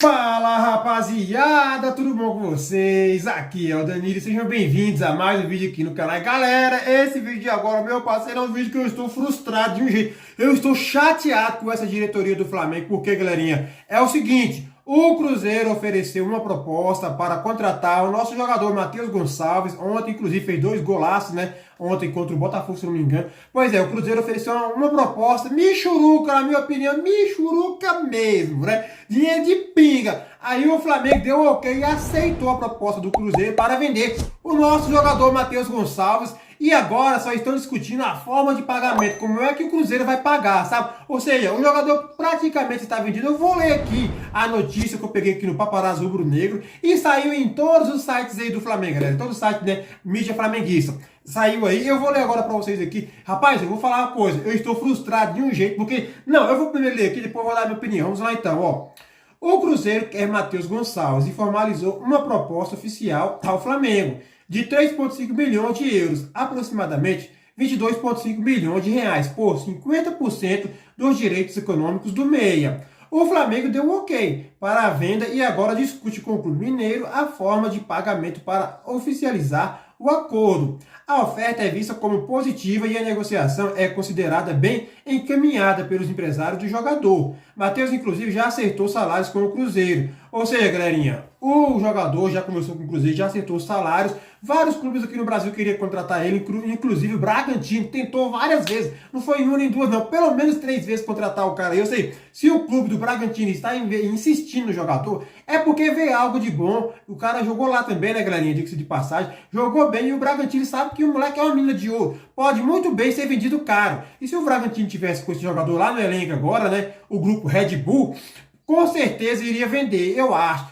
Fala rapaziada, tudo bom com vocês? Aqui é o Danilo, sejam bem-vindos a mais um vídeo aqui no canal. E galera, esse vídeo de agora, meu parceiro, é um vídeo que eu estou frustrado de um jeito. Eu estou chateado com essa diretoria do Flamengo, porque, galerinha, é o seguinte: o Cruzeiro ofereceu uma proposta para contratar o nosso jogador Matheus Gonçalves. Ontem, inclusive, fez 2 golaços, né? Ontem contra o Botafogo, se não me engano. Pois é, o Cruzeiro ofereceu uma proposta michuruca, na minha opinião, michuruca mesmo, né? Dinheiro de pinga. Aí o Flamengo deu ok e aceitou a proposta do Cruzeiro para vender o nosso jogador Matheus Gonçalves. E agora só estão discutindo a forma de pagamento, como é que o Cruzeiro vai pagar, sabe? Ou seja, o jogador praticamente está vendido. Eu vou ler aqui a notícia que eu peguei aqui no Paparazzo Rubro Negro e saiu em todos os sites aí do Flamengo, galera. Todos os sites, né? Mídia flamenguista. Saiu aí, eu vou ler agora pra vocês aqui. Rapaz, eu vou falar uma coisa, eu estou frustrado de um jeito, porque... Não, eu vou primeiro ler aqui, depois eu vou dar a minha opinião. Vamos lá então, ó. O Cruzeiro quer Matheus Gonçalves e formalizou uma proposta oficial ao Flamengo de 3,5 milhões de euros, aproximadamente 22,5 milhões de reais, por 50% dos direitos econômicos do meia. O Flamengo deu um ok para a venda e agora discute com o Clube Mineiro a forma de pagamento para oficializar o acordo. A oferta é vista como positiva e a negociação é considerada bem encaminhada pelos empresários do jogador. Matheus, inclusive, já acertou salários com o Cruzeiro. Ou seja, galerinha, o jogador já conversou com o Cruzeiro, já acertou os salários. Vários clubes aqui no Brasil queriam contratar ele, inclusive o Bragantino tentou várias vezes. Não foi em uma nem duas, não. Pelo menos 3 vezes contratar o cara. Eu sei, se o clube do Bragantino está insistindo no jogador, é porque vê algo de bom. O cara jogou lá também, né, galerinha? Diga-se de passagem. Jogou bem e o Bragantino sabe que o moleque é uma mina de ouro. Pode muito bem ser vendido caro. E se o Bragantino tivesse com esse jogador lá no elenco agora, né? O grupo Red Bull, com certeza iria vender, eu acho,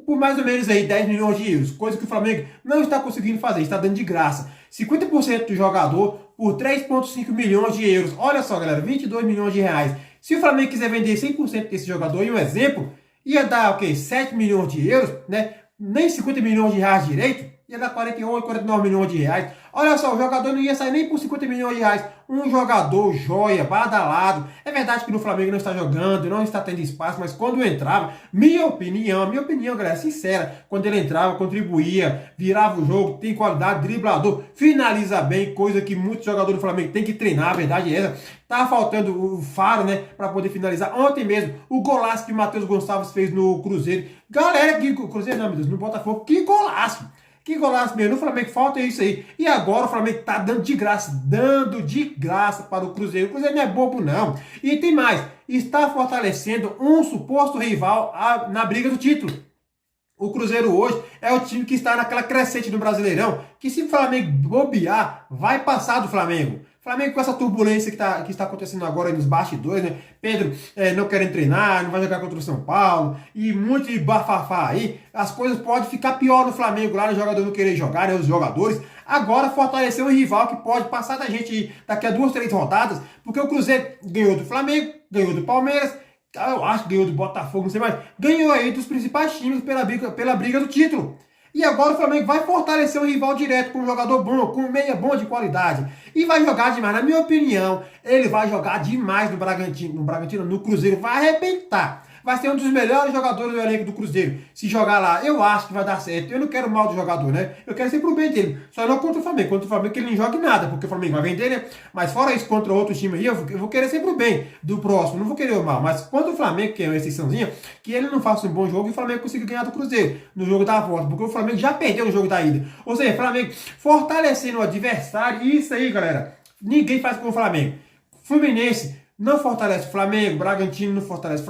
por mais ou menos aí 10 milhões de euros, coisa que o Flamengo não está conseguindo fazer, está dando de graça. 50% do jogador por 3,5 milhões de euros. Olha só, galera, 22 milhões de reais. Se o Flamengo quiser vender 100% desse jogador, e um exemplo, ia dar o quê? 7 milhões de euros, né? Nem 50 milhões de reais direito, ia dar 48, 49 milhões de reais. Olha só, o jogador não ia sair nem por 50 milhões de reais. Um jogador joia, badalado. É verdade que no Flamengo não está jogando, não está tendo espaço, mas quando entrava, minha opinião, galera, sincera, quando ele entrava, contribuía, virava o jogo, tem qualidade, driblador, finaliza bem, coisa que muitos jogadores do Flamengo têm que treinar, a verdade é essa. Tá faltando o faro, né, para poder finalizar. Ontem mesmo, o golaço que o Matheus Gonçalves fez no Cruzeiro. Galera, que Cruzeiro não, meu Deus, no Botafogo, que golaço! Que golaço mesmo, no Flamengo falta isso aí. E agora o Flamengo tá dando de graça para o Cruzeiro. O Cruzeiro não é bobo não. E tem mais, está fortalecendo um suposto rival na briga do título. O Cruzeiro hoje é o time que está naquela crescente do Brasileirão, que se o Flamengo bobear, vai passar do Flamengo. Flamengo com essa turbulência que está acontecendo agora aí nos bastidores, né? Pedro não querendo treinar, não vai jogar contra o São Paulo, e muito de bafafá aí, as coisas podem ficar pior no Flamengo lá, no jogador não querer jogar, né? Os jogadores. Agora fortalecer um rival que pode passar da gente aí daqui a 2, 3 rodadas, porque o Cruzeiro ganhou do Flamengo, ganhou do Palmeiras, eu acho que ganhou do Botafogo, não sei mais, ganhou aí dos principais times pela briga do título. E agora o Flamengo vai fortalecer um rival direto com um jogador bom, com um meia bom de qualidade. E vai jogar demais, na minha opinião, ele vai jogar demais no Bragantino, no Cruzeiro, vai arrebentar. Vai ser um dos melhores jogadores do elenco do Cruzeiro. Se jogar lá, eu acho que vai dar certo. Eu não quero mal do jogador, né? Eu quero sempre o bem dele. Só não contra o Flamengo. Contra o Flamengo que ele não jogue nada, porque o Flamengo vai vender, né? Mas fora isso, contra outro time aí, eu vou querer sempre o bem do próximo. Não vou querer o mal. Mas contra o Flamengo, que é uma exceçãozinha, que ele não faça um bom jogo e o Flamengo consiga ganhar do Cruzeiro no jogo da volta. Porque o Flamengo já perdeu no jogo da ida. Ou seja, o Flamengo fortalecendo o adversário. E isso aí, galera, ninguém faz com o Flamengo. Fluminense não fortalece o Flamengo, Bragantino não fortalece o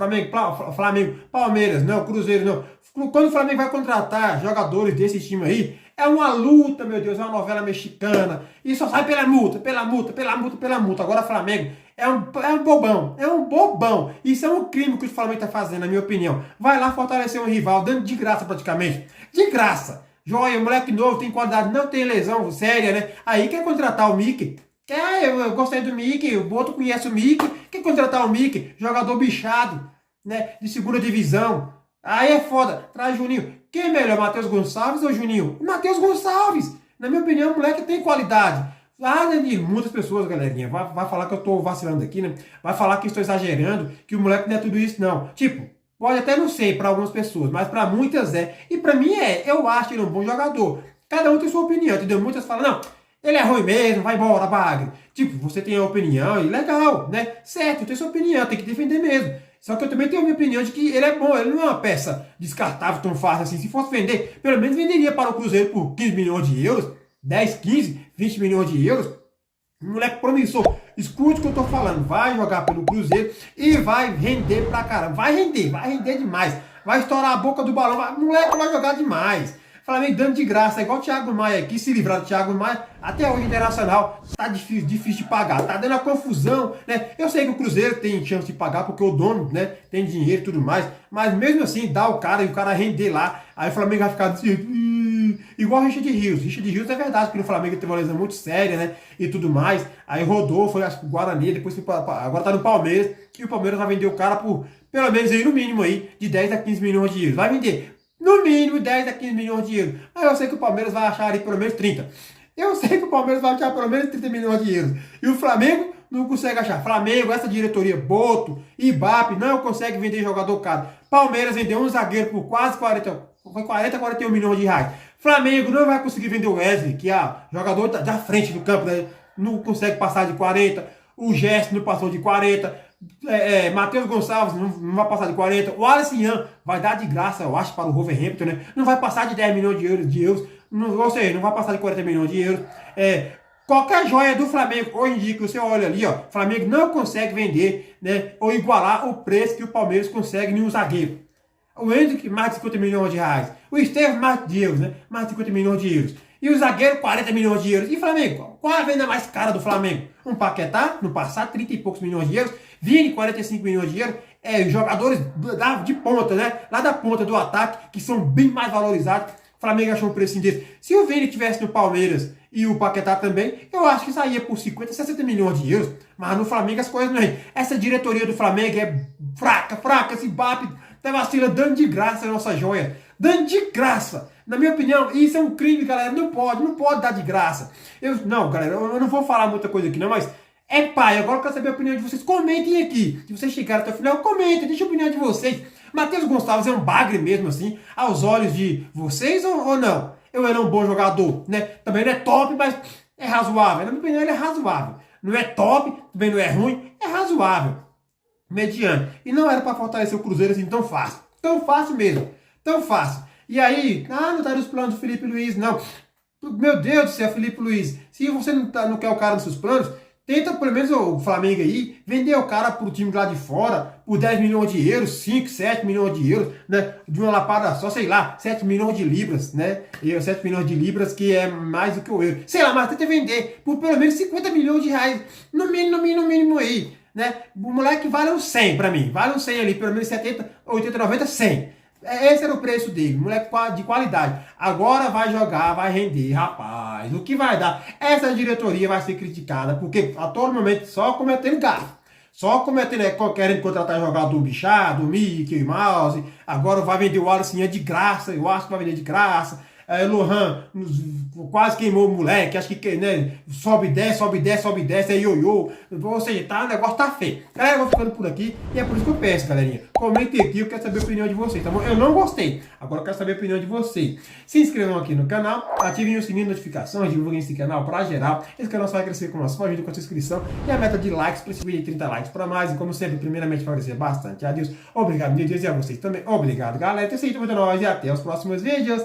Flamengo, Palmeiras não, Cruzeiro não. Quando o Flamengo vai contratar jogadores desse time aí, é uma luta, meu Deus, é uma novela mexicana. E só sai pela multa, pela multa, pela multa, pela multa. Agora o Flamengo é um bobão, é um bobão. Isso é um crime que o Flamengo está fazendo, na minha opinião. Vai lá fortalecer um rival, dando de graça praticamente. De graça. Joia, moleque novo, tem qualidade, não tem lesão séria, né? Aí quer contratar o Mickey. Eu gostei do Mickey, o Boto conhece o Mickey, quer contratar o Mickey, jogador bichado, né, de segunda divisão. Aí é foda, traz Juninho. Quem é melhor, Matheus Gonçalves ou Juninho? Matheus Gonçalves. Na minha opinião, o moleque tem qualidade. Ah, Danilo, muitas pessoas, galerinha, vai falar que eu tô vacilando aqui, né? Vai falar que estou exagerando, que o moleque não é tudo isso, não. Tipo, Pode até não ser para algumas pessoas, mas para muitas é. E para mim é. Eu acho ele um bom jogador. Cada um tem sua opinião, entendeu? Muitas falam, não, ele é ruim mesmo, vai embora, bagre. Tipo, você tem a opinião e legal, né? Certo, tem sua opinião, tem que defender mesmo. Só que eu também tenho a minha opinião de que ele é bom, ele não é uma peça descartável tão fácil assim. Se fosse vender, pelo menos venderia para o Cruzeiro por 15 milhões de euros, 10, 15, 20 milhões de euros. Moleque promissor, escute o que eu tô falando, vai jogar pelo Cruzeiro e vai render pra caramba, vai render demais, vai estourar a boca do balão, moleque vai jogar demais. Flamengo dando de graça, igual o Thiago Maia aqui, se livrar do Thiago Maia, até hoje Internacional, tá difícil de pagar, tá dando a confusão, né? Eu sei que o Cruzeiro tem chance de pagar porque o dono, né, tem dinheiro e tudo mais, mas mesmo assim, dá o cara e o cara render lá, aí o Flamengo vai ficar assim, igual o Richard Rios. Richard Rios é verdade, porque no Flamengo teve uma lesão muito séria, né? E tudo mais. Aí rodou, foi acho que o Guarani, depois foi agora tá no Palmeiras. E o Palmeiras vai vender o cara por, pelo menos aí, no mínimo aí, de 10 a 15 milhões de euros. Vai vender, no mínimo, 10 a 15 milhões de euros. Aí eu sei que o Palmeiras vai achar ali pelo menos 30. Eu sei que o Palmeiras vai achar pelo menos 30 milhões de euros. E o Flamengo não consegue achar. Flamengo, essa diretoria, Boto, Ibape, não consegue vender jogador caro. Palmeiras vendeu um zagueiro por quase 41 milhões de reais. Flamengo não vai conseguir vender o Wesley, que é jogador da frente do campo, né? Não consegue passar de 40. O Gerson não passou de 40. Matheus Gonçalves não vai passar de 40. O Alisson Ian vai dar de graça, eu acho, para o Wolverhampton, né? Não vai passar de 10 milhões de euros. Não, ou seja, não vai passar de 40 milhões de euros. Qualquer joia do Flamengo, hoje em dia, que você olha ali, ó, o Flamengo não consegue vender, né? Ou igualar o preço que o Palmeiras consegue em um zagueiro. O Hendrick, mais de 50 milhões de reais. O Estevam, mais de euros, né? Mais de 50 milhões de euros. E o zagueiro, 40 milhões de euros. E o Flamengo? Qual a venda mais cara do Flamengo? Um Paquetá, no passado, 30 e poucos milhões de euros. Vini, 45 milhões de euros. Jogadores de ponta, né? Lá da ponta do ataque, que são bem mais valorizados. O Flamengo achou um preço desse. Se o Vini tivesse no Palmeiras e o Paquetá também, eu acho que saía por 50, 60 milhões de euros. Mas no Flamengo as coisas não é. Essa diretoria do Flamengo é fraca. Esse Ibape tá vacila dando de graça a nossa joia. Dando de graça. Na minha opinião, isso é um crime, galera. Não pode dar de graça. Não, galera, eu não vou falar muita coisa aqui não, mas pai. Agora eu quero saber a opinião de vocês. Comentem aqui. Se vocês chegaram até o final, comentem, deixa a opinião de vocês. Matheus Gonçalves é um bagre mesmo assim, aos olhos de vocês ou não? Eu era um bom jogador, né? Também não é top, mas é razoável. Na minha opinião, ele é razoável. Não é top, também não é ruim, é razoável. Mediano. E não era para fortalecer o Cruzeiro assim tão fácil. Tão fácil mesmo. Tão fácil. E aí, não tá nos planos do Felipe Luiz, não. Meu Deus do céu, Felipe Luiz. Se você não quer o cara nos seus planos, tenta pelo menos o Flamengo aí vender o cara pro time lá de fora por 10 milhões de euros, 5, 7 milhões de euros, né? De uma lapada só, sei lá, 7 milhões de libras, né? 7 milhões de libras que é mais do que o euro. Sei lá, mas tenta vender por pelo menos 50 milhões de reais. No mínimo aí, né? O moleque vale um 100 pra mim. Vale um 100 ali, pelo menos 70, 80, 90, 100. Esse era o preço dele, moleque de qualidade. Agora vai jogar, vai render, rapaz. O que vai dar? Essa diretoria vai ser criticada, porque a todo momento só cometendo gafe. Só cometendo, querendo contratar jogador bichado, Mickey Mouse. Agora vai vender o Alisson de graça, eu acho que vai vender de graça. Lohan quase queimou o moleque, acho que né, sobe, desce, é ioiô. Ou seja, o negócio tá feio. Galera, eu vou ficando por aqui e é por isso que eu peço, galerinha. Comente aqui, eu quero saber a opinião de vocês, tá bom? Eu não gostei, agora eu quero saber a opinião de vocês. Se inscrevam aqui no canal, ativem o sininho de notificações, divulguem esse canal pra geral. Esse canal só vai crescer com a sua ajuda, com a sua inscrição e a meta de likes para esse vídeo de 30 likes para mais. E como sempre, primeiramente, vai agradecer bastante a Deus. Obrigado, meu Deus, e a vocês também. Obrigado, galera. Ter sido muito nós e até os próximos vídeos.